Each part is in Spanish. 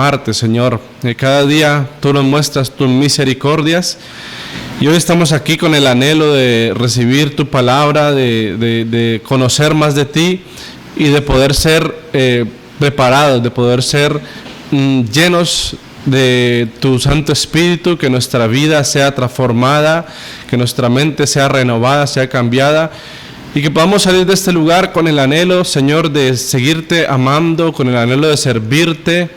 amarte, Señor. Cada día tú nos muestras tus misericordias y hoy estamos aquí con el anhelo de recibir tu palabra, de conocer más de ti y de poder ser preparados, de poder ser llenos de tu Santo Espíritu, que nuestra vida sea transformada, que nuestra mente sea renovada, sea cambiada y que podamos salir de este lugar con el anhelo, Señor, de seguirte amando, con el anhelo de servirte,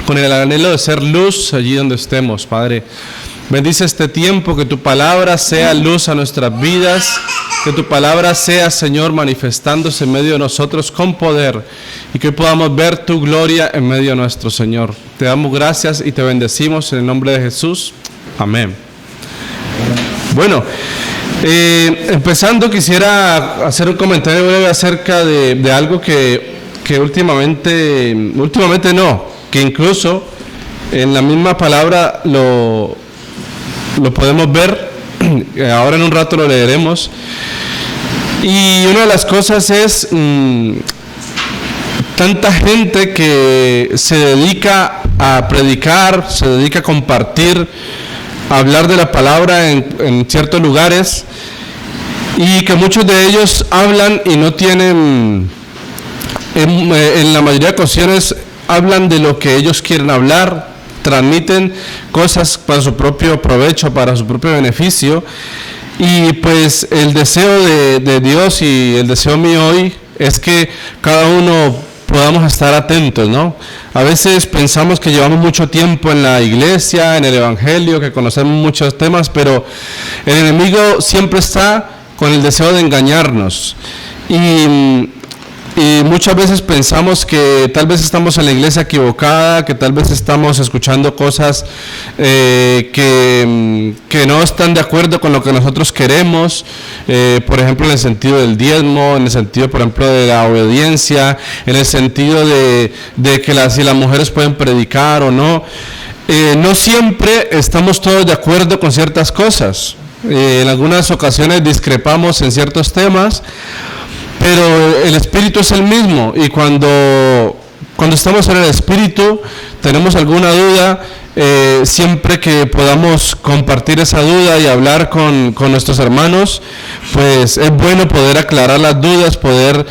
con el anhelo de ser luz allí donde estemos, Padre. Bendice este tiempo, que tu palabra sea luz a nuestras vidas, que tu palabra sea, Señor, manifestándose en medio de nosotros con poder y que podamos ver tu gloria en medio nuestro, Señor. Te damos gracias y te bendecimos en el nombre de Jesús. Amén. Bueno, empezando quisiera hacer un comentario breve acerca de algo que últimamente no, que incluso en la misma palabra lo podemos ver, ahora en un rato lo leeremos, y una de las cosas es tanta gente que se dedica a predicar, se dedica a compartir, a hablar de la palabra en ciertos lugares, y que muchos de ellos hablan y no tienen, en la mayoría de ocasiones hablan de lo que ellos quieren hablar, transmiten cosas para su propio provecho, para su propio beneficio, y pues el deseo de Dios y el deseo mío hoy es que cada uno podamos estar atentos, ¿no? A veces pensamos que llevamos mucho tiempo en la iglesia, en el evangelio, que conocemos muchos temas, pero el enemigo siempre está con el deseo de engañarnos y muchas veces pensamos que tal vez estamos en la iglesia equivocada, que tal vez estamos escuchando cosas que no están de acuerdo con lo que nosotros queremos, por ejemplo en el sentido del diezmo, en el sentido por ejemplo de la obediencia, en el sentido de que si las mujeres pueden predicar o no. No siempre estamos todos de acuerdo con ciertas cosas, en algunas ocasiones discrepamos en ciertos temas, pero el Espíritu es el mismo y cuando estamos en el Espíritu tenemos alguna duda, siempre que podamos compartir esa duda y hablar con nuestros hermanos, pues es bueno poder aclarar las dudas, poder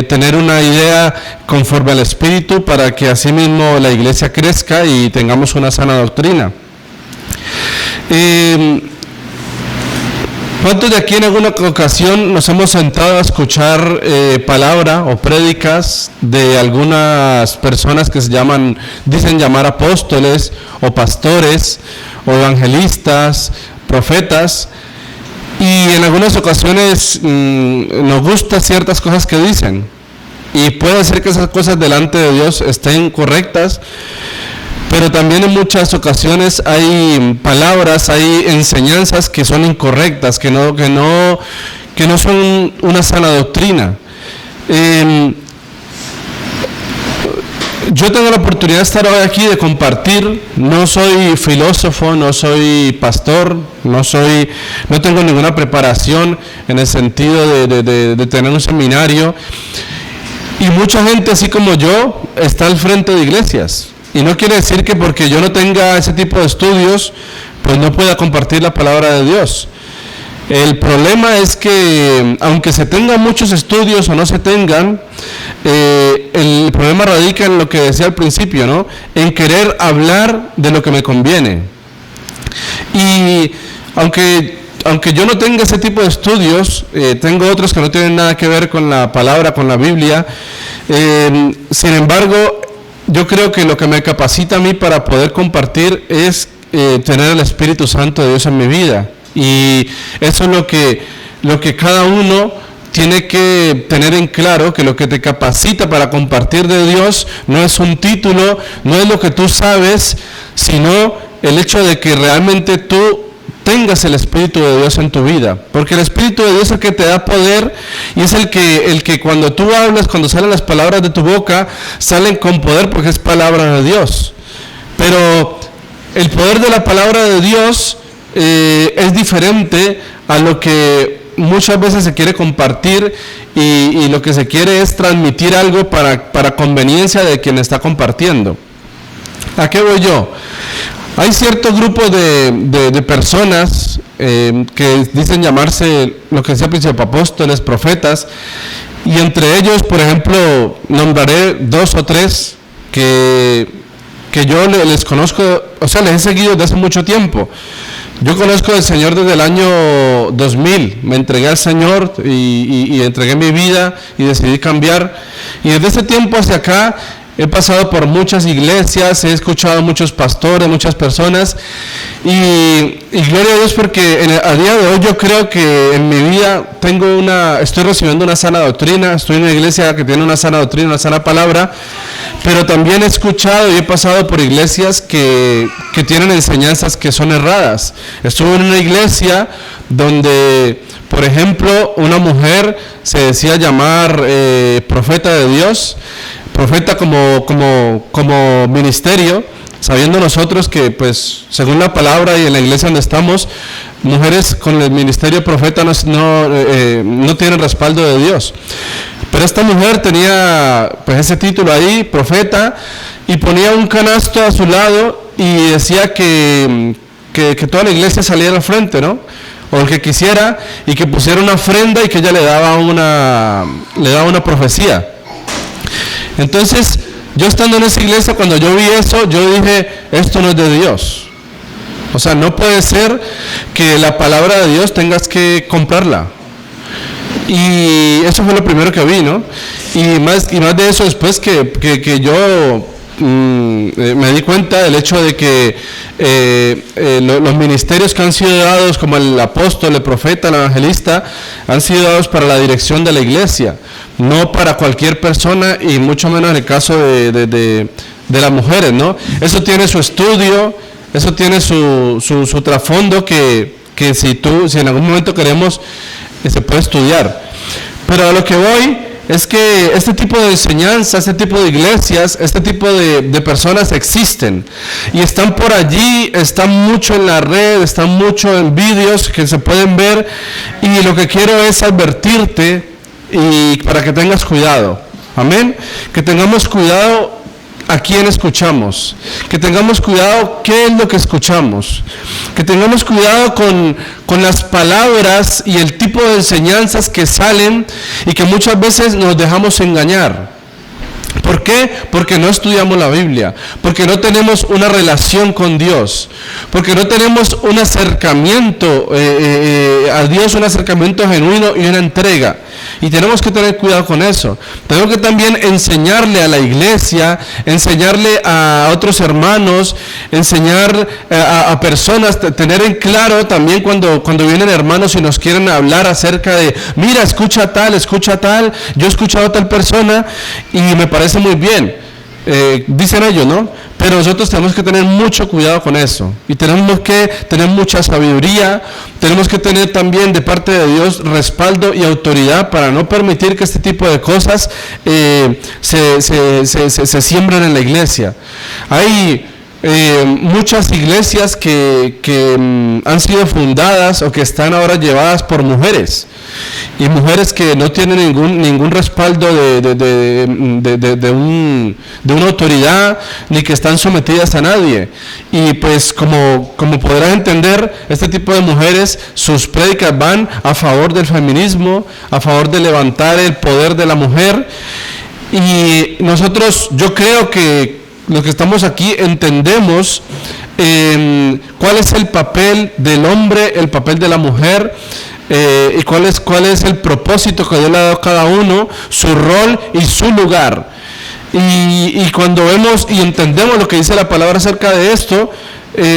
tener una idea conforme al Espíritu para que así mismo la iglesia crezca y tengamos una sana doctrina. ¿Cuántos de aquí en alguna ocasión nos hemos sentado a escuchar palabra o prédicas de algunas personas que dicen llamar apóstoles o pastores o evangelistas, profetas, y en algunas ocasiones nos gustan ciertas cosas que dicen y puede ser que esas cosas delante de Dios estén correctas, pero también en muchas ocasiones hay palabras, hay enseñanzas que son incorrectas, que no son una sana doctrina. Yo tengo la oportunidad de estar hoy aquí, de compartir. No soy filósofo, no soy pastor, no tengo ninguna preparación en el sentido de tener un seminario. Y mucha gente, así como yo, está al frente de iglesias. Y no quiere decir que porque yo no tenga ese tipo de estudios, pues no pueda compartir la palabra de Dios. El problema es que, aunque se tengan muchos estudios o no se tengan, el problema radica en lo que decía al principio, ¿no? En querer hablar de lo que me conviene. Y aunque yo no tenga ese tipo de estudios, tengo otros que no tienen nada que ver con la palabra, con la Biblia. Sin embargo, yo creo que lo que me capacita a mí para poder compartir es tener el Espíritu Santo de Dios en mi vida. Y eso es lo que cada uno tiene que tener en claro, que lo que te capacita para compartir de Dios no es un título, no es lo que tú sabes, sino el hecho de que realmente tú tengas el Espíritu de Dios en tu vida, porque el Espíritu de Dios es el que te da poder y es el que cuando tú hablas, cuando salen las palabras de tu boca, salen con poder porque es palabra de Dios. Pero el poder de la palabra de Dios es diferente a lo que muchas veces se quiere compartir y lo que se quiere es transmitir algo para conveniencia de quien está compartiendo. ¿A qué voy yo? Hay cierto grupo de personas que dicen llamarse lo que decía el principio, apóstoles, profetas, y entre ellos, por ejemplo, nombraré 2 o 3 que yo les conozco, o sea, les he seguido desde hace mucho tiempo. Yo conozco al Señor desde el año 2000, me entregué al Señor y entregué mi vida y decidí cambiar, y desde ese tiempo hacia acá he pasado por muchas iglesias, he escuchado a muchos pastores, muchas personas, y gloria a Dios porque a día de hoy yo creo que en mi vida estoy recibiendo una sana doctrina, estoy en una iglesia que tiene una sana doctrina, una sana palabra, pero también he escuchado y he pasado por iglesias que tienen enseñanzas que son erradas. Estuve en una iglesia donde, por ejemplo, una mujer se decía llamar profeta de Dios, profeta como ministerio, sabiendo nosotros que, pues, según la palabra y en la iglesia donde estamos, mujeres con el ministerio profeta no tienen respaldo de Dios. Pero esta mujer tenía, pues, ese título ahí, profeta, y ponía un canasto a su lado y decía que toda la iglesia saliera al frente, ¿no? O el que quisiera, y que pusiera una ofrenda y que ella le daba una profecía. Entonces, yo estando en esa iglesia, cuando yo vi eso, yo dije, esto no es de Dios. O sea, no puede ser que la palabra de Dios tengas que comprarla. Y eso fue lo primero que vi, ¿no? Y más de eso, después que yo me di cuenta del hecho de que los ministerios que han sido dados, como el apóstol, el profeta, el evangelista, han sido dados para la dirección de la iglesia, no para cualquier persona, y mucho menos en el caso de las mujeres, ¿no? Eso tiene su estudio, eso tiene su trasfondo que si en algún momento queremos, se puede estudiar. Pero a lo que voy es que este tipo de enseñanza, este tipo de iglesias, este tipo de personas existen y están por allí, están mucho en la red, están mucho en vídeos que se pueden ver, y lo que quiero es advertirte y para que tengas cuidado. Amén. Que tengamos cuidado a quién escuchamos, que tengamos cuidado qué es lo que escuchamos, que tengamos cuidado con las palabras y el tipo de enseñanzas que salen y que muchas veces nos dejamos engañar. ¿Por qué? Porque no estudiamos la Biblia, porque no tenemos una relación con Dios, porque no tenemos un acercamiento a Dios, un acercamiento genuino y una entrega. Y tenemos que tener cuidado con eso. Tenemos que también enseñarle a la iglesia, enseñarle a otros hermanos, enseñar a personas, tener en claro también cuando vienen hermanos y nos quieren hablar acerca de, mira, escucha tal, yo he escuchado a tal persona y me parece muy bien. Dicen ellos, ¿no? Pero nosotros tenemos que tener mucho cuidado con eso, y tenemos que tener mucha sabiduría, tenemos que tener también de parte de Dios respaldo y autoridad para no permitir que este tipo de cosas se siembren en la iglesia. Hay muchas iglesias que han sido fundadas o que están ahora llevadas por mujeres, y mujeres que no tienen ningún respaldo de una autoridad, ni que están sometidas a nadie. Y pues como podrás entender, este tipo de mujeres, sus prédicas van a favor del feminismo, a favor de levantar el poder de la mujer. Y nosotros, yo creo que los que estamos aquí entendemos cuál es el papel del hombre, el papel de la mujer, y cuál es el propósito que Dios le ha dado a cada uno, su rol y su lugar. Y cuando vemos y entendemos lo que dice la palabra acerca de esto,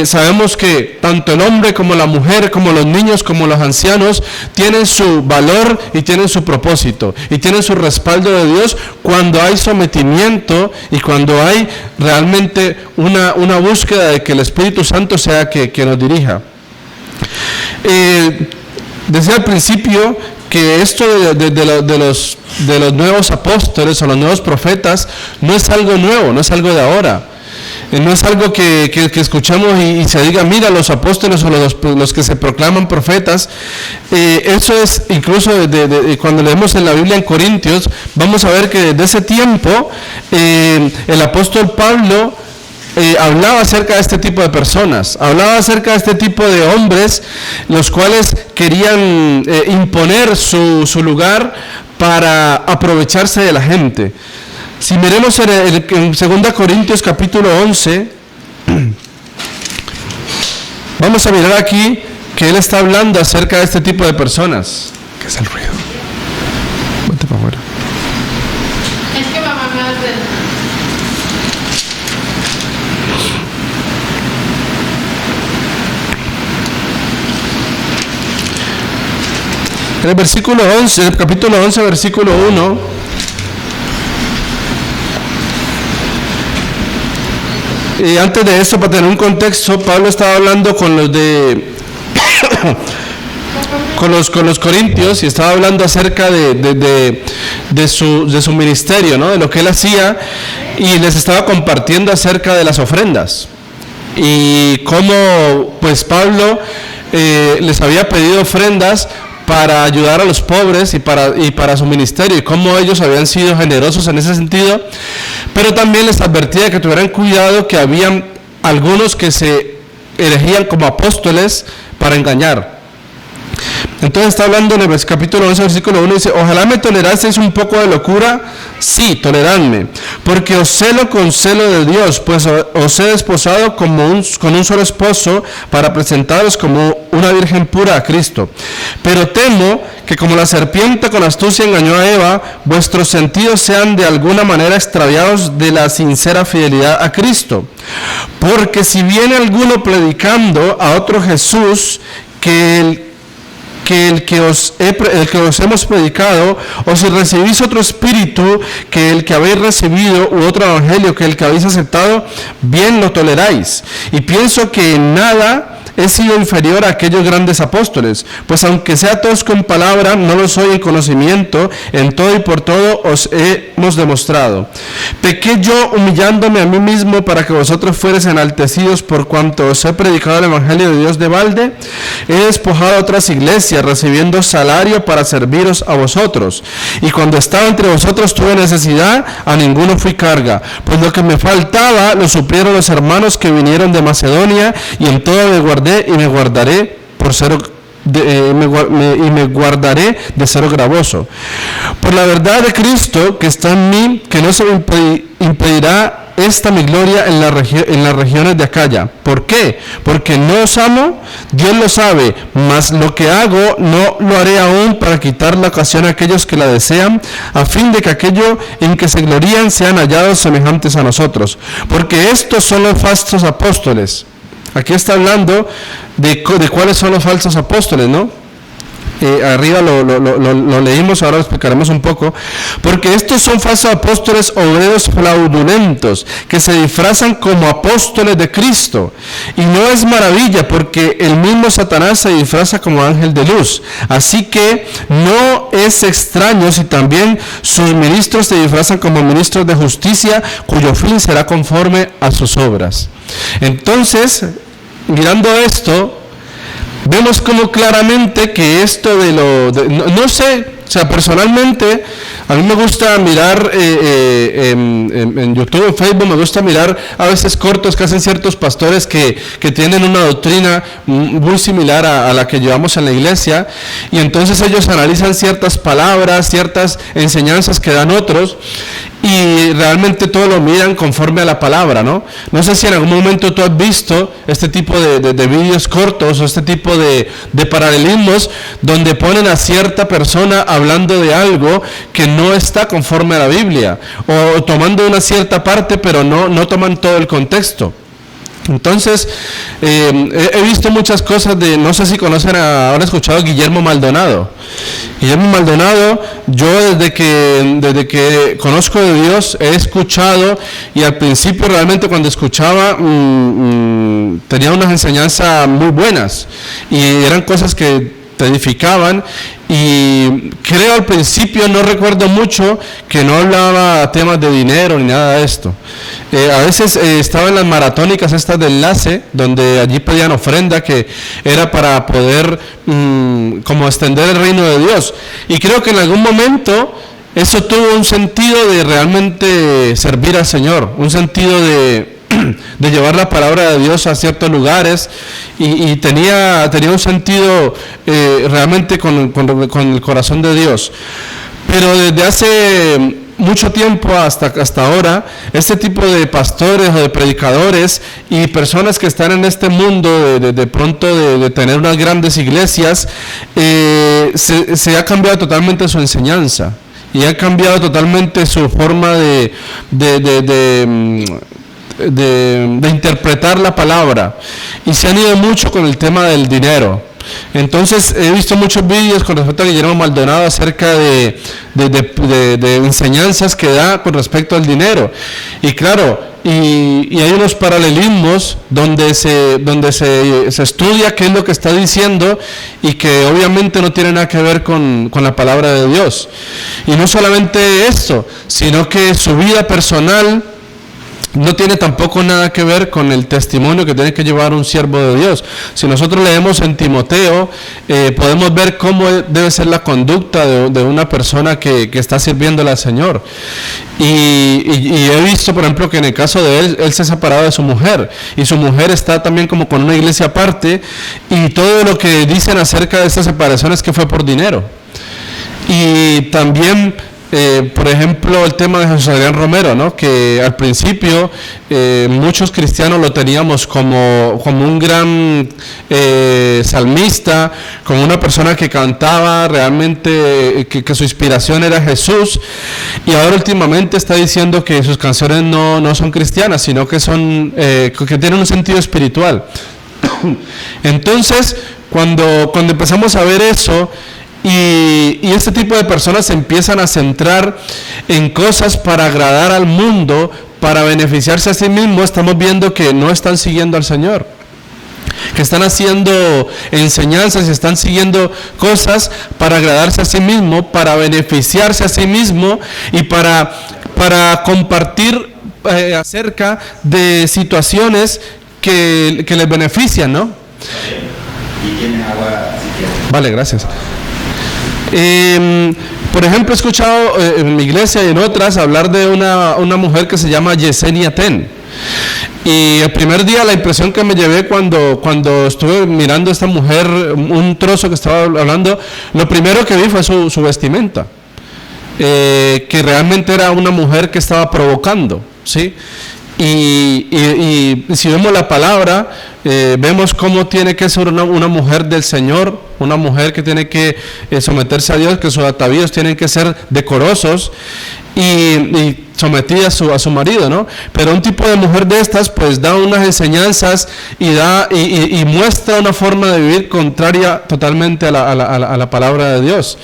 sabemos que tanto el hombre como la mujer, como los niños, como los ancianos, tienen su valor y tienen su propósito y tienen su respaldo de Dios cuando hay sometimiento y cuando hay realmente una búsqueda de que el Espíritu Santo sea que nos dirija. Decía al principio que esto de los nuevos apóstoles o los nuevos profetas no es algo nuevo, no es algo de ahora. No es algo que escuchamos y se diga, mira, los apóstoles o los que se proclaman profetas. Eso es incluso cuando leemos en la Biblia en Corintios, vamos a ver que desde ese tiempo el apóstol Pablo hablaba acerca de este tipo de personas, hablaba acerca de este tipo de hombres, los cuales querían imponer su lugar para aprovecharse de la gente. Si miremos en 2 Corintios capítulo 11, vamos a mirar aquí que él está hablando acerca de este tipo de personas. ¿Qué es el ruido? Vete para afuera. Es que mamá me hace. En el versículo 11, el capítulo 11, versículo 1, y antes de eso, para tener un contexto, Pablo estaba hablando con los de con los corintios, y estaba hablando acerca de su ministerio, ¿no? De lo que él hacía, y les estaba compartiendo acerca de las ofrendas y cómo pues Pablo les había pedido ofrendas para ayudar a los pobres y para su ministerio, y cómo ellos habían sido generosos en ese sentido, pero también les advertía que tuvieran cuidado, que habían algunos que se elegían como apóstoles para engañar. Entonces está hablando en el capítulo 11, versículo 1, dice: ojalá me toleraseis un poco de locura, sí, toleradme, porque os celo con celo de Dios, pues os he desposado con un solo esposo, para presentaros como una virgen pura a Cristo. Pero temo que, como la serpiente con astucia engañó a Eva, vuestros sentidos sean de alguna manera extraviados de la sincera fidelidad a Cristo. Porque si viene alguno predicando a otro Jesús que el que os hemos predicado, o si recibís otro espíritu que el que habéis recibido, u otro evangelio que el que habéis aceptado, bien lo toleráis. Y pienso que en nada he sido inferior a aquellos grandes apóstoles, pues aunque sea tosco en palabra, no lo soy en conocimiento, en todo y por todo os hemos demostrado. Pequé yo humillándome a mí mismo para que vosotros fuereis enaltecidos, por cuanto os he predicado el evangelio de Dios de balde. He despojado a otras iglesias, recibiendo salario para serviros a vosotros. Y cuando estaba entre vosotros tuve necesidad, a ninguno fui carga, pues lo que me faltaba lo suplieron los hermanos que vinieron de Macedonia, y en todo me guardé y me guardaré de cero gravoso. Por la verdad de Cristo que está en mí, que no se me impedirá esta mi gloria en las regiones de Acaya. ¿Por qué? Porque no os amo, Dios lo sabe, mas lo que hago no lo haré aún para quitar la ocasión a aquellos que la desean, a fin de que aquello en que se glorían sean hallados semejantes a nosotros. Porque estos son los falsos apóstoles. Aquí está hablando de cuáles son los falsos apóstoles, ¿no? Arriba lo leímos, ahora lo explicaremos un poco. Porque estos son falsos apóstoles, obreros fraudulentos, que se disfrazan como apóstoles de Cristo. Y no es maravilla, porque el mismo Satanás se disfraza como ángel de luz. Así que no es extraño si también sus ministros se disfrazan como ministros de justicia, cuyo fin será conforme a sus obras. Entonces, mirando esto, vemos como claramente que esto no sé, o sea, personalmente a mí me gusta mirar en YouTube, en Facebook, me gusta mirar a veces cortos que hacen ciertos pastores que tienen una doctrina muy similar a la que llevamos en la iglesia, y entonces ellos analizan ciertas palabras, ciertas enseñanzas que dan otros, y realmente todo lo miran conforme a la palabra, ¿no? No sé si en algún momento tú has visto este tipo de vídeos cortos, o este tipo de paralelismos, donde ponen a cierta persona hablando de algo que no está conforme a la Biblia, o tomando una cierta parte, pero no toman todo el contexto. Entonces, he visto muchas cosas no sé si conocen, habrán escuchado a Guillermo Maldonado. Guillermo Maldonado, yo desde que conozco de Dios, he escuchado, y al principio realmente cuando escuchaba, tenía unas enseñanzas muy buenas, y eran cosas que te edificaban, y creo al principio, no recuerdo mucho, que no hablaba temas de dinero ni nada de esto. A veces estaba en las maratónicas estas de enlace, donde allí pedían ofrenda, que era para poder como extender el reino de Dios, y creo que en algún momento eso tuvo un sentido de realmente servir al Señor, un sentido de de llevar la palabra de Dios a ciertos lugares y tenía un sentido realmente con el corazón de Dios. Pero desde hace mucho tiempo hasta ahora, este tipo de pastores o de predicadores y personas que están en este mundo de pronto de tener unas grandes iglesias, se ha cambiado totalmente su enseñanza y ha cambiado totalmente su forma de interpretar la palabra, y se han ido mucho con el tema del dinero. Entonces he visto muchos vídeos con respecto a Guillermo Maldonado acerca de enseñanzas que da con respecto al dinero, y claro, y hay unos paralelismos donde se estudia qué es lo que está diciendo y que obviamente no tiene nada que ver con la palabra de Dios. Y no solamente esto, sino que su vida personal no tiene tampoco nada que ver con el testimonio que tiene que llevar un siervo de Dios. Si nosotros leemos en Timoteo, podemos ver cómo debe ser la conducta de una persona que está sirviéndole al Señor. Y he visto, por ejemplo, que en el caso de él se ha separado de su mujer, y su mujer está también como con una iglesia aparte, y todo lo que dicen acerca de esta separación es que fue por dinero. Y también por ejemplo, el tema de José Adrián Romero, ¿no? Que al principio muchos cristianos lo teníamos como un gran salmista, como una persona que cantaba realmente, que su inspiración era Jesús, y ahora últimamente está diciendo que sus canciones no son cristianas, sino que son que tienen un sentido espiritual. Entonces, cuando empezamos a ver eso, y este tipo de personas se empiezan a centrar en cosas para agradar al mundo, para beneficiarse a sí mismos, estamos viendo que no están siguiendo al Señor, que están haciendo enseñanzas y están siguiendo cosas para agradarse a sí mismo, para beneficiarse a sí mismo y para compartir acerca de situaciones que les benefician, ¿no? ¿Y tienes agua si quieres? Vale, gracias. Por ejemplo, he escuchado en mi iglesia y en otras hablar de una mujer que se llama Yesenia Ten. Y el primer día la impresión que me llevé cuando estuve mirando a esta mujer, un trozo que estaba hablando, lo primero que vi fue su vestimenta, que realmente era una mujer que estaba provocando, ¿sí? Y si vemos la palabra, vemos cómo tiene que ser una mujer del Señor, una mujer que tiene que someterse a Dios, que sus atavíos tienen que ser decorosos y sometida a su marido, ¿no? Pero un tipo de mujer de estas pues da unas enseñanzas y muestra una forma de vivir contraria totalmente a la palabra de Dios.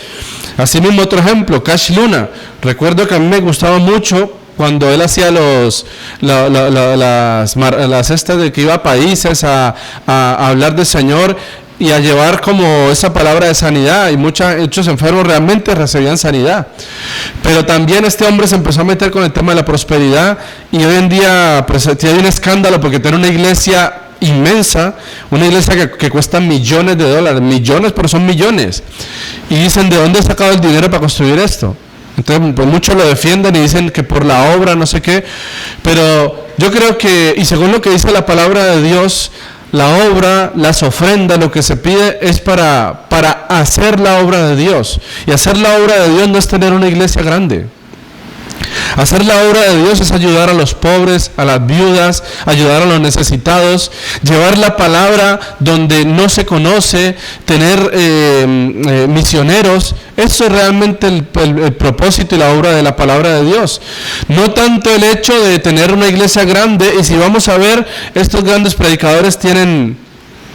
Asimismo, otro ejemplo, Cash Luna. Recuerdo que a mí me gustaba mucho cuando él hacía las estas de que iba a países a hablar del Señor y a llevar como esa palabra de sanidad, y muchos enfermos realmente recibían sanidad. Pero también este hombre se empezó a meter con el tema de la prosperidad, y hoy en día pues tiene un escándalo porque tiene una iglesia inmensa, una iglesia que cuesta millones de dólares, millones, pero son millones, y dicen, ¿de dónde ha sacado el dinero para construir esto? Entonces, pues muchos lo defienden y dicen que por la obra, no sé qué, pero yo creo que, y según lo que dice la palabra de Dios, la obra, las ofrendas, lo que se pide es para hacer la obra de Dios. Y hacer la obra de Dios no es tener una iglesia grande. Hacer la obra de Dios es ayudar a los pobres, a las viudas, ayudar a los necesitados, llevar la palabra donde no se conoce, tener misioneros. Eso es realmente el propósito y la obra de la palabra de Dios. No tanto el hecho de tener una iglesia grande. Y si vamos a ver, estos grandes predicadores tienen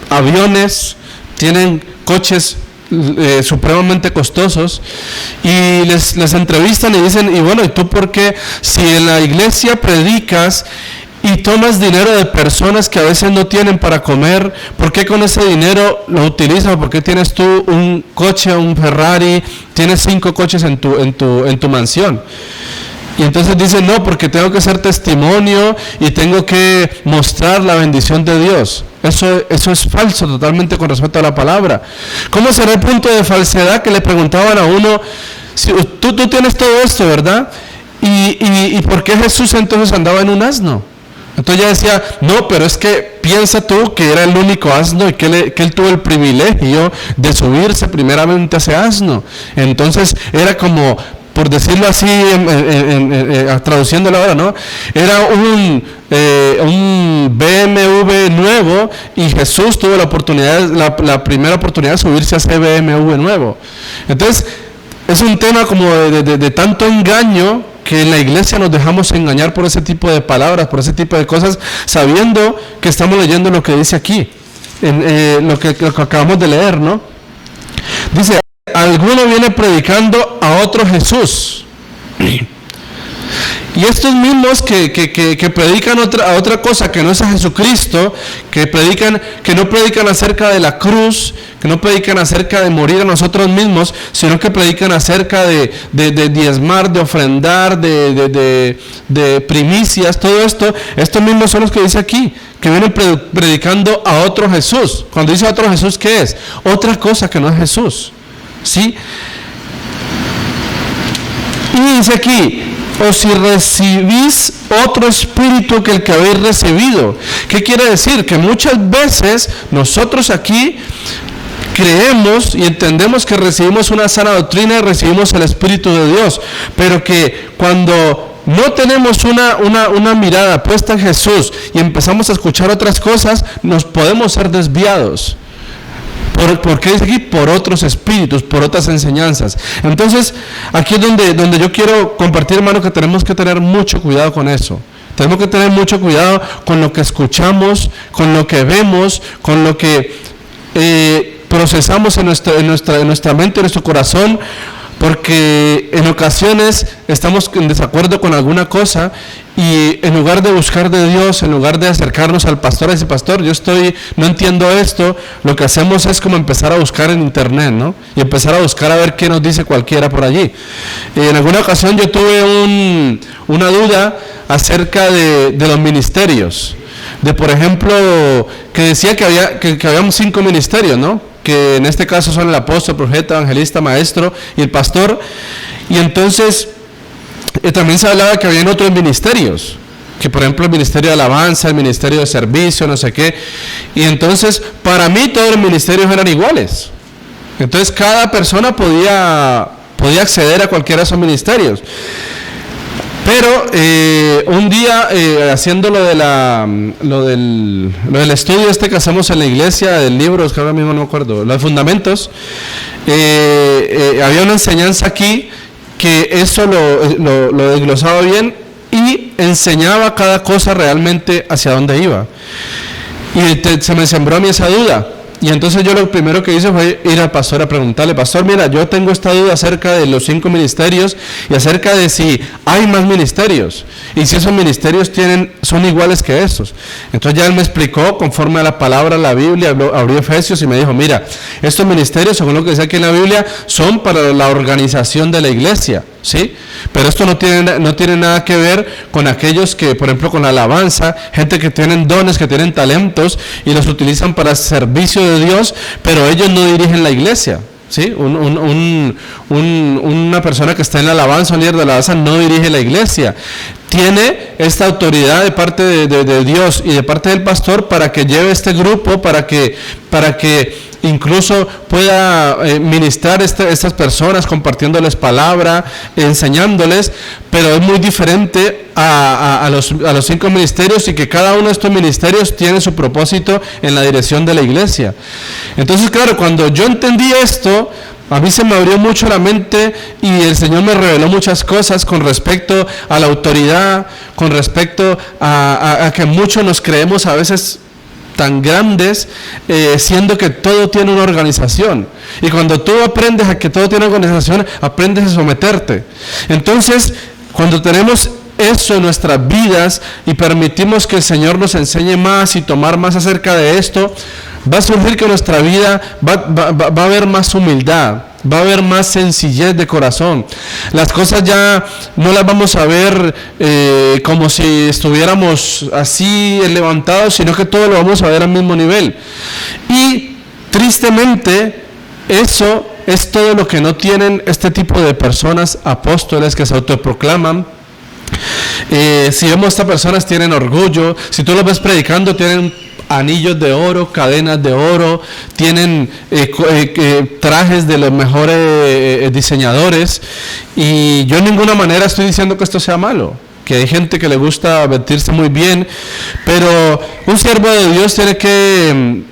aviones, tienen coches supremamente costosos, y les entrevistan y dicen, y bueno, ¿y tú por qué, si en la iglesia predicas y tomas dinero de personas que a veces no tienen para comer, por qué con ese dinero lo utilizas? ¿Por qué tienes tú un coche, un Ferrari, tienes 5 coches en tu mansión? Y entonces dicen, no, porque tengo que ser testimonio y tengo que mostrar la bendición de Dios. Eso es falso totalmente con respecto a la palabra. ¿Cómo será el punto de falsedad que le preguntaban a uno, si tú tienes todo esto, ¿verdad? ¿Y por qué Jesús entonces andaba en un asno? Entonces ella decía, no, pero es que piensa tú que era el único asno y que él tuvo el privilegio de subirse primeramente a ese asno. Entonces era como, por decirlo así, traduciéndolo ahora, ¿no? Era un BMW nuevo y Jesús tuvo la oportunidad, la primera oportunidad de subirse a ese BMW nuevo. Entonces, es un tema como de tanto engaño que en la iglesia nos dejamos engañar por ese tipo de palabras, por ese tipo de cosas, sabiendo que estamos leyendo lo que dice aquí, lo que acabamos de leer, ¿no? Dice, alguno viene predicando a otro Jesús. Y estos mismos que predican a otra cosa que no es a Jesucristo, que no predican acerca de la cruz, que no predican acerca de morir a nosotros mismos, sino que predican acerca de diezmar, de ofrendar, de primicias, todo esto, estos mismos son los que dice aquí, que vienen predicando a otro Jesús. Cuando dice a otro Jesús, ¿qué es? Otra cosa que no es Jesús, ¿sí? Y dice aquí, o si recibís otro espíritu que el que habéis recibido. ¿Qué quiere decir? Que muchas veces nosotros aquí creemos y entendemos que recibimos una sana doctrina y recibimos el Espíritu de Dios, pero que cuando no tenemos una mirada puesta en Jesús y empezamos a escuchar otras cosas, nos podemos ser desviados. ¿Por qué dice aquí? Por otros espíritus, por otras enseñanzas. Entonces, aquí es donde yo quiero compartir, hermano, que tenemos que tener mucho cuidado con eso. Tenemos que tener mucho cuidado con lo que escuchamos, con lo que vemos, con lo que procesamos en nuestra mente, en nuestro corazón, porque en ocasiones estamos en desacuerdo con alguna cosa y en lugar de buscar de Dios, en lugar de acercarnos al pastor, a ese pastor, no entiendo esto, lo que hacemos es como empezar a buscar en internet, ¿no? Y empezar a buscar a ver qué nos dice cualquiera por allí. En alguna ocasión yo tuve una duda acerca de los ministerios, por ejemplo, que decía que habíamos 5 ministerios, ¿no? Que en este caso son el apóstol, profeta, evangelista, maestro y el pastor. Y entonces también se hablaba que habían otros ministerios, que por ejemplo el ministerio de alabanza, el ministerio de servicio, no sé qué. Y entonces para mí todos los ministerios eran iguales. Entonces cada persona podía acceder a cualquiera de esos ministerios. Pero un día haciendo lo del estudio que hacemos en la iglesia, del libro, es que ahora mismo no me acuerdo, los fundamentos, había una enseñanza aquí que eso lo desglosaba bien y enseñaba cada cosa realmente hacia dónde iba. Y se me sembró a mí esa duda. Y entonces yo lo primero que hice fue ir al pastor a preguntarle, pastor, mira, yo tengo esta duda acerca de los 5 ministerios y acerca de si hay más ministerios y si esos ministerios son iguales que esos. Entonces ya él me explicó conforme a la palabra, la Biblia, abrió Efesios y me dijo, mira, estos ministerios, según lo que dice aquí en la Biblia, son para la organización de la iglesia, ¿sí? Pero esto no tiene nada que ver con aquellos que, por ejemplo, con la alabanza, gente que tienen dones, que tienen talentos y los utilizan para servicio de Dios, pero ellos no dirigen la iglesia, ¿sí? Una persona que está en la alabanza, un líder de alabanza, no dirige la iglesia. Tiene esta autoridad de parte de Dios y de parte del pastor para que lleve este grupo, para que incluso pueda ministrar estas personas, compartiéndoles palabra, enseñándoles, pero es muy diferente a los 5 ministerios y que cada uno de estos ministerios tiene su propósito en la dirección de la iglesia. Entonces, claro, cuando yo entendí esto, a mí se me abrió mucho la mente y el Señor me reveló muchas cosas con respecto a la autoridad, con respecto a que muchos nos creemos a veces tan grandes, siendo que todo tiene una organización. Y cuando tú aprendes a que todo tiene una organización, aprendes a someterte. Entonces, cuando tenemos eso en nuestras vidas y permitimos que el Señor nos enseñe más y tomar más acerca de esto, va a surgir que en nuestra vida va a haber más humildad, va a haber más sencillez de corazón. Las cosas ya no las vamos a ver como si estuviéramos así levantados, sino que todo lo vamos a ver al mismo nivel. Y tristemente eso es todo lo que no tienen este tipo de personas, apóstoles que se autoproclaman. Si vemos estas personas tienen orgullo, si tú los ves predicando tienen anillos de oro, cadenas de oro, tienen trajes de los mejores diseñadores, y yo en ninguna manera estoy diciendo que esto sea malo, que hay gente que le gusta vestirse muy bien, pero un siervo de Dios tiene que,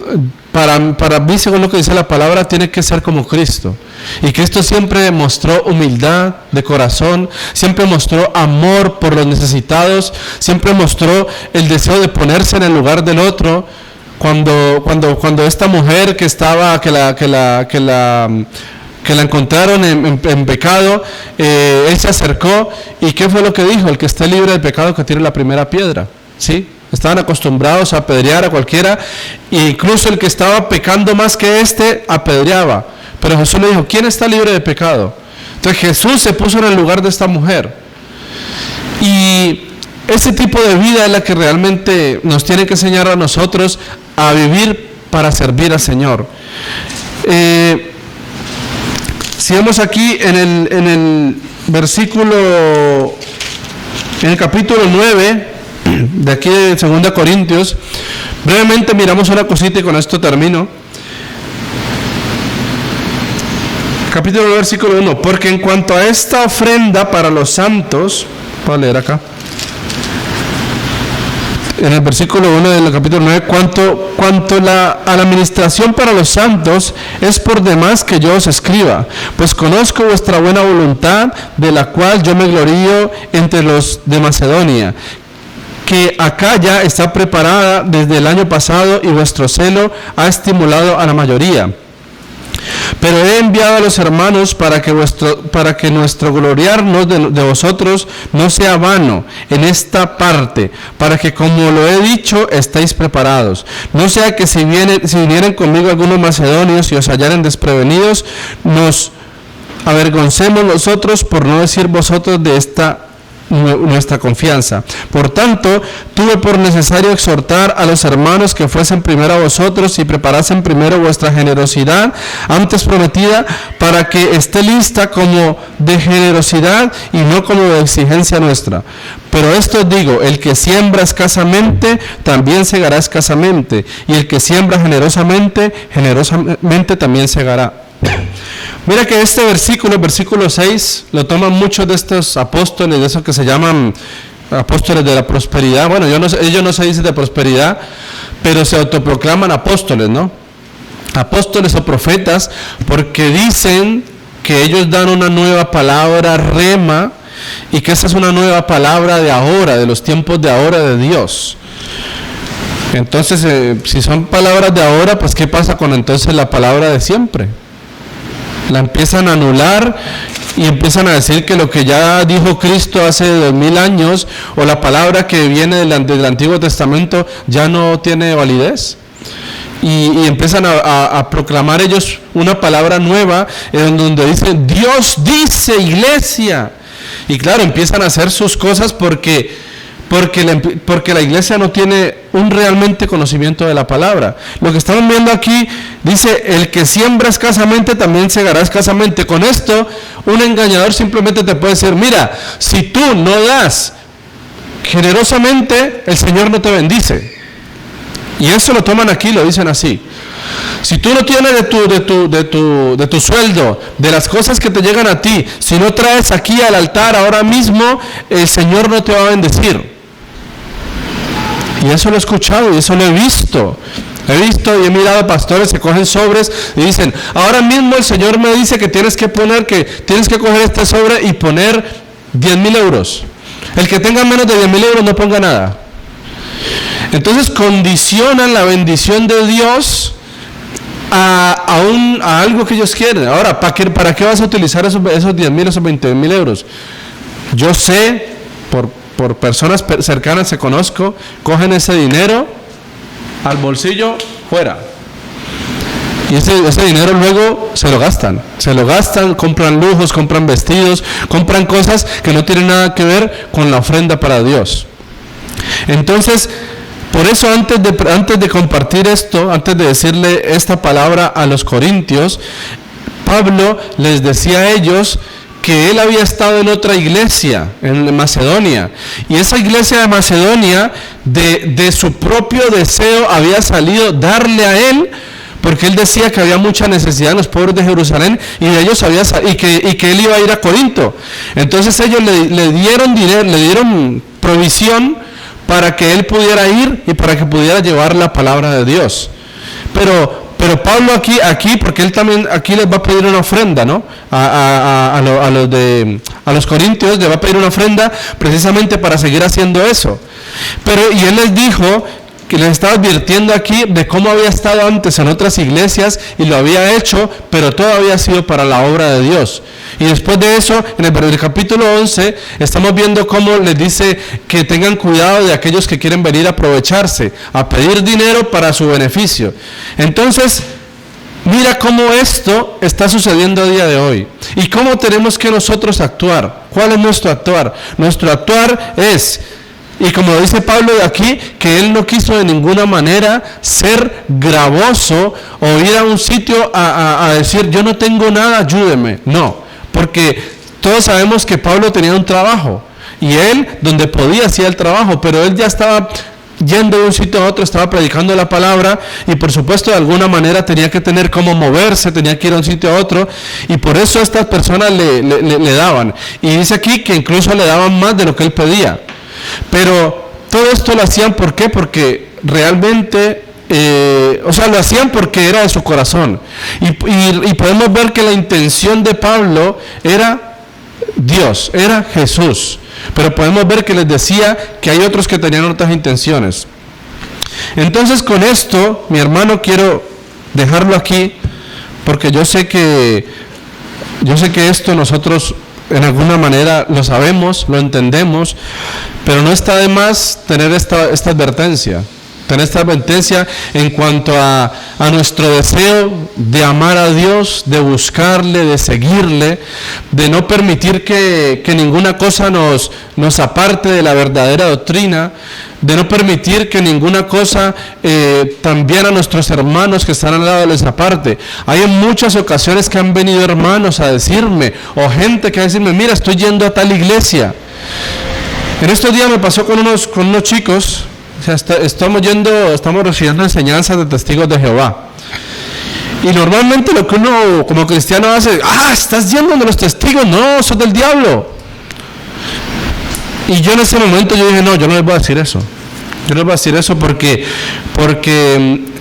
para mí, según lo que dice la palabra, tiene que ser como Cristo. Y Cristo siempre mostró humildad de corazón, siempre mostró amor por los necesitados, siempre mostró el deseo de ponerse en el lugar del otro. Cuando esta mujer que la encontraron en pecado, él se acercó, y ¿qué fue lo que dijo? El que esté libre del pecado que tire la primera piedra, ¿sí? Estaban acostumbrados a apedrear a cualquiera, e incluso el que estaba pecando más que apedreaba. Pero Jesús le dijo, ¿quién está libre de pecado? Entonces Jesús se puso en el lugar de esta mujer. Y ese tipo de vida es la que realmente nos tiene que enseñar a nosotros a vivir para servir al Señor. Si vemos aquí en el versículo, en el capítulo 9, de aquí de 2 Corintios, brevemente miramos una cosita y con esto termino. Capítulo 9, versículo 1, porque en cuanto a esta ofrenda para los santos, voy a leer acá, en el versículo 1 del capítulo 9, cuanto a la administración para los santos, es por demás que yo os escriba, pues conozco vuestra buena voluntad, de la cual yo me glorío entre los de Macedonia, que acá ya está preparada desde el año pasado, y vuestro celo ha estimulado a la mayoría. Pero he enviado a los hermanos para que nuestro gloriarnos de vosotros no sea vano en esta parte, para que, como lo he dicho, estéis preparados. No sea que si vienen conmigo algunos macedonios y os hallaren desprevenidos, nos avergoncemos nosotros, por no decir vosotros, de nuestra confianza. Por tanto, tuve por necesario exhortar a los hermanos que fuesen primero a vosotros y preparasen primero vuestra generosidad antes prometida, para que esté lista como de generosidad y no como de exigencia nuestra. Pero esto os digo, el que siembra escasamente también segará escasamente, y el que siembra generosamente también segará. Mira que este versículo, versículo 6, lo toman muchos de estos apóstoles, de esos que se llaman apóstoles de la prosperidad. Bueno, ellos no se dicen de prosperidad, pero se autoproclaman apóstoles, ¿no? Apóstoles o profetas, porque dicen que ellos dan una nueva palabra rema, y que esa es una nueva palabra de ahora, de los tiempos de ahora de Dios. Entonces, si son palabras de ahora, pues ¿qué pasa con entonces la palabra de siempre? La empiezan a anular y empiezan a decir que lo que ya dijo Cristo hace 2000 años, o la palabra que viene del Antiguo Testamento, ya no tiene validez. Y empiezan a proclamar ellos una palabra nueva, en donde dicen, Dios dice, iglesia. Y claro, empiezan a hacer sus cosas porque la iglesia no tiene un realmente conocimiento de la palabra. Lo que estamos viendo aquí dice, el que siembra escasamente también segará escasamente. Con esto, un engañador simplemente te puede decir, mira, si tú no das generosamente, el Señor no te bendice. Y eso lo toman aquí, lo dicen así. Si tú no tienes de tu sueldo, de las cosas que te llegan a ti, si no traes aquí al altar ahora mismo, el Señor no te va a bendecir. Y eso lo he escuchado y eso lo he visto. Y he mirado pastores que cogen sobres y dicen, ahora mismo el Señor me dice que tienes que coger este sobre y poner 10,000 euros. El que tenga menos de 10,000 euros no ponga nada. Entonces condicionan la bendición de Dios a algo que ellos quieren. Ahora, ¿para qué vas a utilizar esos 10,000, esos 20,000 euros? Yo sé, por personas cercanas que conozco, cogen ese dinero al bolsillo, fuera. Y ese dinero luego se lo gastan, compran lujos, compran vestidos, compran cosas que no tienen nada que ver con la ofrenda para Dios. Entonces, por eso antes de compartir esto, antes de decirle esta palabra a los corintios, Pablo les decía a ellos que él había estado en otra iglesia, en Macedonia, y esa iglesia de Macedonia, de su propio deseo, había salido darle a él, porque él decía que había mucha necesidad en los pobres de Jerusalén, y de ellos y que él iba a ir a Corinto. Entonces ellos le dieron dinero, le dieron provisión para que él pudiera ir y para que pudiera llevar la palabra de Dios. Pero Pablo aquí, porque él también aquí les va a pedir una ofrenda, ¿no? A los corintios les va a pedir una ofrenda precisamente para seguir haciendo eso. Y él les dijo que les estaba advirtiendo aquí de cómo había estado antes en otras iglesias y lo había hecho, pero todo había sido para la obra de Dios. Y después de eso, en el capítulo 11, estamos viendo cómo les dice que tengan cuidado de aquellos que quieren venir a aprovecharse, a pedir dinero para su beneficio. Entonces, mira cómo esto está sucediendo a día de hoy. Y cómo tenemos que nosotros actuar. ¿Cuál es nuestro actuar? Nuestro actuar es... Y como dice Pablo de aquí, que él no quiso de ninguna manera ser gravoso o ir a un sitio a decir, yo no tengo nada, ayúdeme. No, porque todos sabemos que Pablo tenía un trabajo y él, donde podía, hacía el trabajo, pero él ya estaba yendo de un sitio a otro, estaba predicando la palabra y por supuesto de alguna manera tenía que tener cómo moverse, tenía que ir a un sitio a otro y por eso estas personas le daban. Y dice aquí que incluso le daban más de lo que él pedía. Pero todo esto lo hacían, ¿por qué? Porque realmente, lo hacían porque era de su corazón. Y podemos ver que la intención de Pablo era Dios, era Jesús. Pero podemos ver que les decía que hay otros que tenían otras intenciones. Entonces con esto, mi hermano, quiero dejarlo aquí, porque yo sé que esto nosotros en alguna manera lo sabemos, lo entendemos, pero no está de más tener esta advertencia. Tener esta advertencia en cuanto a nuestro deseo de amar a Dios, de buscarle, de seguirle, de no permitir que ninguna cosa nos aparte de la verdadera doctrina, de no permitir que ninguna cosa también a nuestros hermanos que están al lado les aparte. Hay en muchas ocasiones que han venido hermanos a decirme, o gente que a decirme, mira, estoy yendo a tal iglesia. En estos días me pasó con unos chicos. O sea, estamos recibiendo enseñanzas de testigos de Jehová. Y normalmente lo que uno como cristiano hace, estás yendo donde los testigos, no, sos del diablo. Y yo en ese momento yo dije, no, yo no les voy a decir eso. Yo no les voy a decir eso porque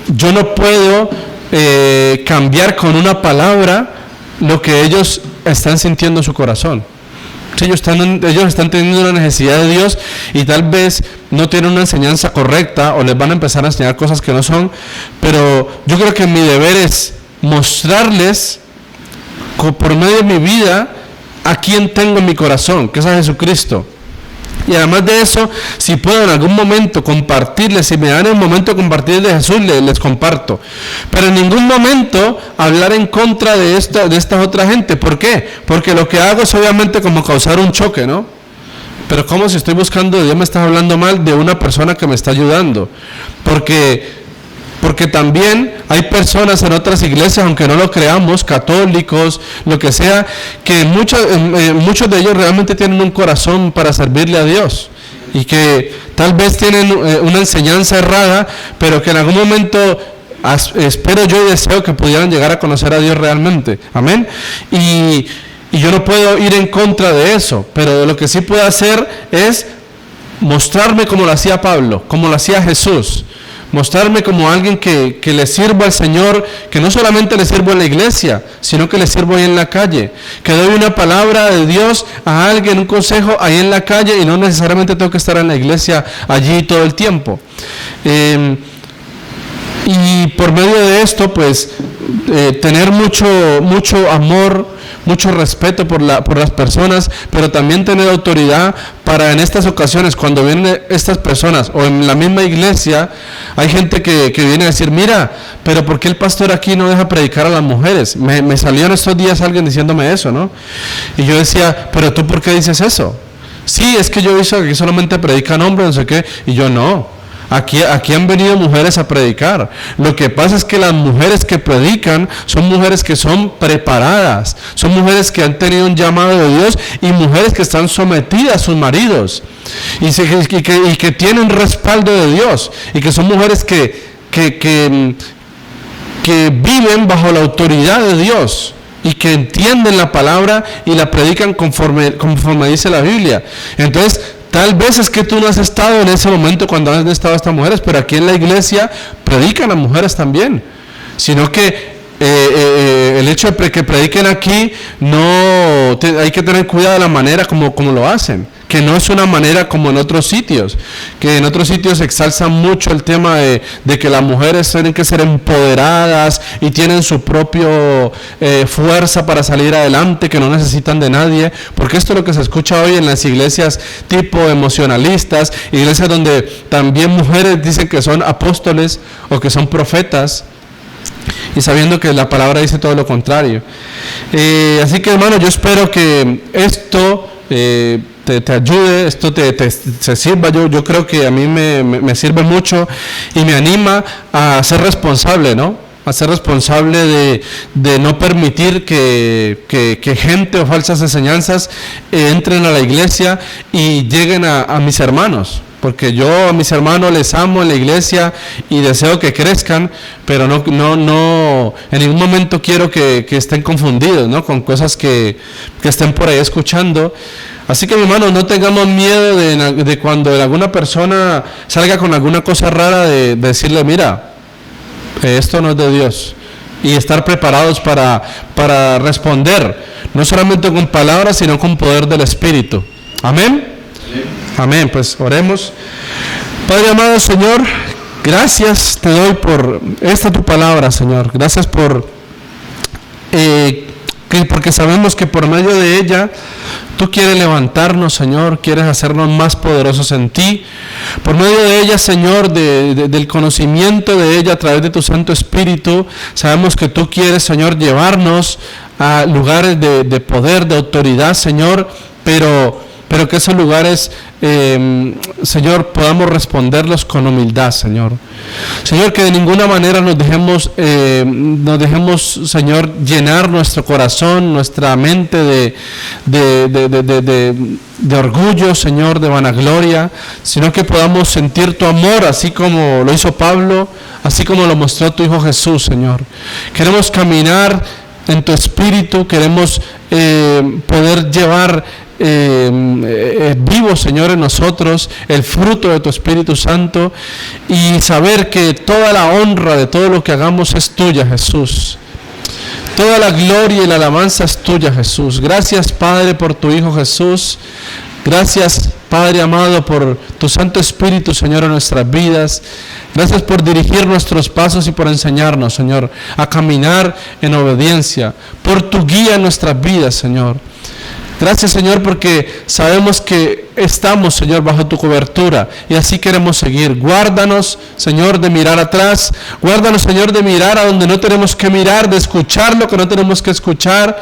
yo no puedo cambiar con una palabra lo que ellos están sintiendo en su corazón. Ellos están teniendo una necesidad de Dios y tal vez no tienen una enseñanza correcta o les van a empezar a enseñar cosas que no son, pero yo creo que mi deber es mostrarles por medio de mi vida a quien tengo en mi corazón, que es a Jesucristo. Y además de eso, si puedo en algún momento compartirles, si me dan el momento de compartir de Jesús, les comparto. Pero en ningún momento hablar en contra de esta otra gente. ¿Por qué? Porque lo que hago es obviamente como causar un choque, ¿no? Pero ¿cómo si estoy buscando, Dios me está hablando mal de una persona que me está ayudando? Porque también hay personas en otras iglesias, aunque no lo creamos, católicos, lo que sea, que muchos de ellos realmente tienen un corazón para servirle a Dios y que tal vez tienen una enseñanza errada, pero que en algún momento espero yo y deseo que pudieran llegar a conocer a Dios realmente. Amén. Y yo no puedo ir en contra de eso, pero lo que sí puedo hacer es mostrarme como lo hacía Pablo, como lo hacía Jesús. Mostrarme como alguien que le sirvo al Señor, que no solamente le sirvo en la iglesia, sino que le sirvo ahí en la calle. Que doy una palabra de Dios a alguien, un consejo ahí en la calle y no necesariamente tengo que estar en la iglesia allí todo el tiempo. Y por medio de esto, pues, tener mucho amor, mucho respeto por las personas, pero también tener autoridad para en estas ocasiones, cuando vienen estas personas, o en la misma iglesia, hay gente que viene a decir, mira, pero ¿por qué el pastor aquí no deja predicar a las mujeres? Me salió en estos días alguien diciéndome eso, ¿no? Y yo decía, pero ¿tú por qué dices eso? Sí, es que yo he visto que solamente predican hombres, no sé qué, y yo no. Aquí han venido mujeres a predicar. Lo que pasa es que las mujeres que predican son mujeres que son preparadas, son mujeres que han tenido un llamado de Dios y mujeres que están sometidas a sus maridos y que tienen respaldo de Dios y que son mujeres que viven bajo la autoridad de Dios y que entienden la palabra y la predican conforme dice la Biblia. Entonces, tal vez es que tú no has estado en ese momento cuando han estado estas mujeres, pero aquí en la iglesia predican a mujeres también. Sino que el hecho de que prediquen aquí, hay que tener cuidado de la manera como lo hacen. Que no es una manera como en otros sitios. Que en otros sitios se exalza mucho el tema de que las mujeres tienen que ser empoderadas y tienen su propia fuerza para salir adelante, que no necesitan de nadie. Porque esto es lo que se escucha hoy en las iglesias tipo emocionalistas, iglesias donde también mujeres dicen que son apóstoles o que son profetas, y sabiendo que la palabra dice todo lo contrario. Así que, hermano, yo espero que esto te ayude, esto te sirva. Yo creo que a mí me sirve mucho y me anima a ser responsable, ¿no? A ser responsable de no permitir que gente o falsas enseñanzas entren a la iglesia y lleguen a mis hermanos. Porque yo a mis hermanos les amo en la iglesia y deseo que crezcan, pero no en ningún momento quiero que estén confundidos, ¿no? Con cosas que estén por ahí escuchando. Así que, mi hermano, no tengamos miedo de cuando alguna persona salga con alguna cosa rara de decirle, mira, esto no es de Dios. Y estar preparados para responder, no solamente con palabras, sino con poder del Espíritu. Amén. Amén, pues oremos. Padre amado, Señor, gracias te doy por esta tu palabra, Señor. Gracias porque sabemos que por medio de ella tú quieres levantarnos, Señor, quieres hacernos más poderosos en ti. Por medio de ella, Señor, del conocimiento de ella a través de tu Santo Espíritu, sabemos que tú quieres, Señor, llevarnos a lugares de poder, de autoridad, Señor, pero que esos lugares, Señor, podamos responderlos con humildad, Señor. Señor, que de ninguna manera nos dejemos, Señor, llenar nuestro corazón, nuestra mente de orgullo, Señor, de vanagloria, sino que podamos sentir tu amor, así como lo hizo Pablo, así como lo mostró tu Hijo Jesús, Señor. Queremos caminar en tu Espíritu, queremos poder llevar vivo, Señor, en nosotros el fruto de tu Espíritu Santo y saber que toda la honra de todo lo que hagamos es tuya, Jesús. Toda la gloria y la alabanza es tuya, Jesús. Gracias, Padre, por tu Hijo Jesús. Gracias, Padre amado, por tu Santo Espíritu, Señor, en nuestras vidas. Gracias por dirigir nuestros pasos y por enseñarnos, Señor, a caminar en obediencia. Por tu guía en nuestras vidas, Señor. Gracias, Señor, porque sabemos que estamos, Señor, bajo tu cobertura y así queremos seguir. Guárdanos, Señor, de mirar atrás. Guárdanos, Señor, de mirar a donde no tenemos que mirar, de escuchar lo que no tenemos que escuchar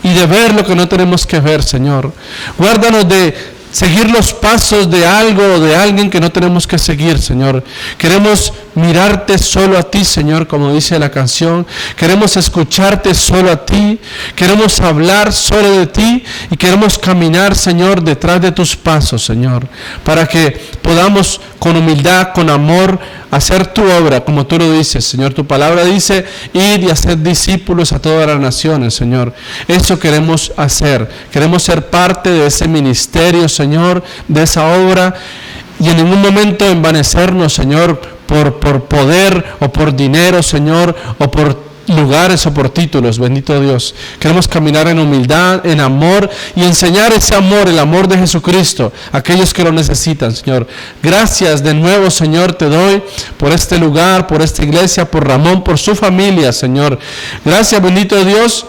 y de ver lo que no tenemos que ver, Señor. Guárdanos de seguir los pasos de algo o de alguien que no tenemos que seguir, Señor. Queremos mirarte solo a ti, Señor, como dice la canción. Queremos escucharte solo a ti. Queremos hablar solo de ti y queremos caminar, Señor, detrás de tus pasos, Señor, para que podamos con humildad, con amor, hacer tu obra como tú lo dices, Señor. Tu palabra dice, ir y hacer discípulos a todas las naciones, Señor. Eso queremos hacer. Queremos ser parte de ese ministerio, Señor, de esa obra, y en ningún momento envanecernos, Señor, por poder o por dinero, Señor, o por lugares o por títulos. Bendito Dios. Queremos caminar en humildad, en amor y enseñar ese amor, el amor de Jesucristo a aquellos que lo necesitan, Señor. Gracias de nuevo, Señor, te doy por este lugar, por esta iglesia, por Ramón, por su familia, Señor. Gracias, bendito Dios,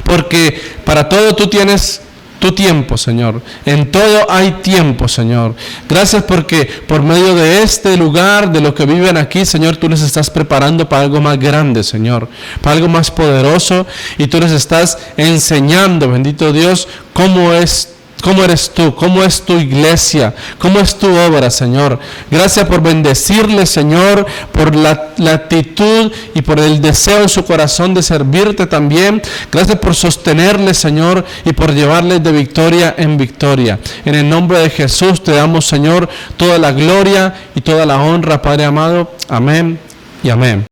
porque para todo tú tienes tu tiempo, Señor. En todo hay tiempo, Señor. Gracias porque por medio de este lugar, de lo que viven aquí, Señor, tú les estás preparando para algo más grande, Señor, para algo más poderoso, y tú les estás enseñando, bendito Dios, cómo cómo eres tú, cómo es tu iglesia, cómo es tu obra, Señor. Gracias por bendecirle, Señor, por la actitud y por el deseo en su corazón de servirte también. Gracias por sostenerle, Señor, y por llevarle de victoria en victoria. En el nombre de Jesús te damos, Señor, toda la gloria y toda la honra, Padre amado. Amén y amén.